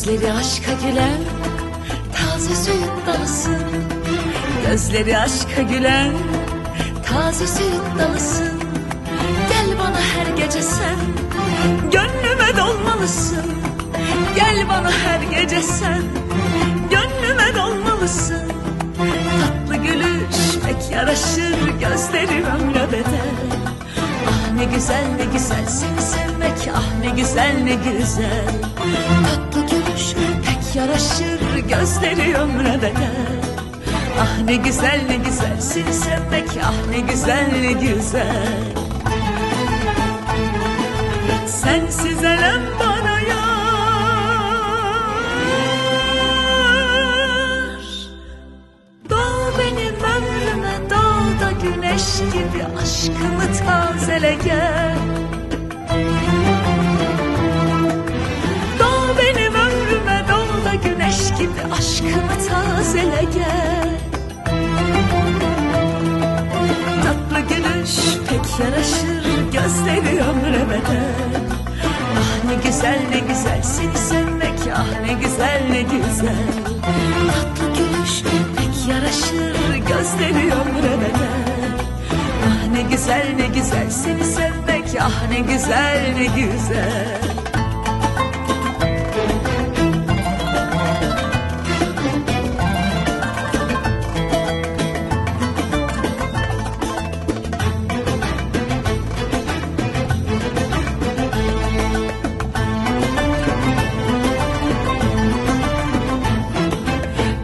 Gözleri aşka gülen taze suyun dalısın. Gözleri aşka gülen taze suyun dalısın. Gel bana her gece sen, gönlüme dolmalısın. Gel bana her gece sen, gönlüme dolmalısın. Tatlı gülüş pek yaraşır, gözleri ömre bedel. Ah ne güzel ne güzel seni sevmek, ah ne güzel ne güzel. Tatlı gülüş pek yaraşır, gözleri ömre bedel. Ah ne güzel ne güzel seni sevmek, ah ne güzel ne güzel. Sensiz elem bana yar, doğ benim ömrüme, doğ da güneş gibi aşkımı tazele gel. Doğ benim ömrüme, doğ da güneş gibi aşkımı tazele gel. Tatlı gülüş pek yaraşır, gözleri ömre bedel. Ah ne güzel ne güzel seni sevmek, ah ne güzel ne güzel. Tatlı gülüş pek yaraşır, gözleri ömre bedel. Ah ne güzel ne güzel seni sevmek, ah ne güzel ne güzel.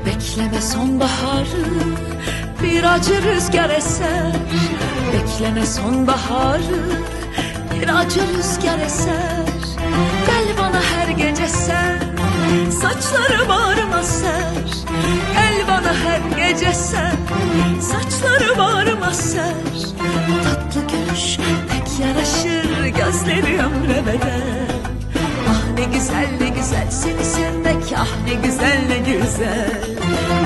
Bekleme sonbaharı, bir acı rüzgar eser. Bekleme sonbaharı, bir acı rüzgar eser. Gel bana her gece sen, saçları bağrıma ser. Gel bana her gece sen, saçları bağrıma ser. Tatlı gülüş pek yaraşır, gözleri ömre bedel. Ah ne güzel ne güzel seni sevmek, ah ne güzel ne güzel.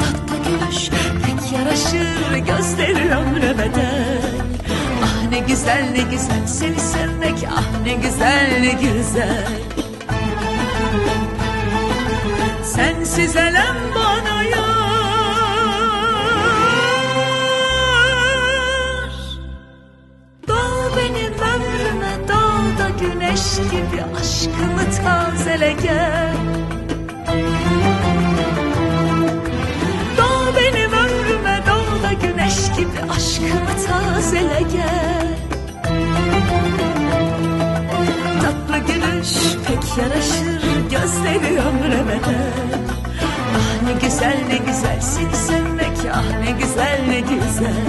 Tatlı gülüş pek yaraşır, gözleri ömre bedel. Ah ne güzel ne güzel seni sevmek, ah ne güzel ne güzel. Sensiz elem bana yar, doğ benim ömrüme, doğ da güneş gibi aşkımı tazele gel. Doğ benim ömrüme, doğ da güneş gibi aşkımı tazele gel. Tatlı gülüş pek yaraşır, gözleri ömre bedel. Ah ne güzel ne güzel seni sevmek, ah ne güzel ne güzel.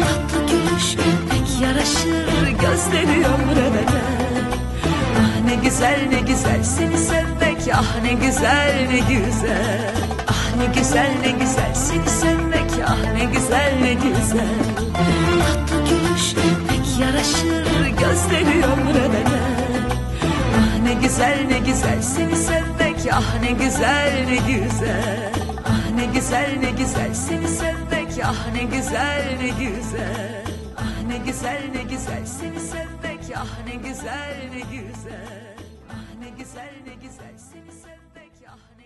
Tatlı gülüş pek yaraşır, gözleri ömre bedel. Ah ne güzel ne güzel seni sevmek, ah ne güzel ne güzel. Ah ne güzel ne güzel seni sevmek, ah ne güzel ne güzel. Tatlı gülüş pek yaraşır, gözleri ömre bedel. Ah ne güzel ne güzel seni sevmek, ah ne güzel ne güzel. Ah ne güzel ne güzel seni sevmek, ah ne güzel ne güzel. Ah ne güzel ne güzel seni sevmek, ah ne güzel ne güzel. Ah ne güzel ne güzel seni sevmek, ah ne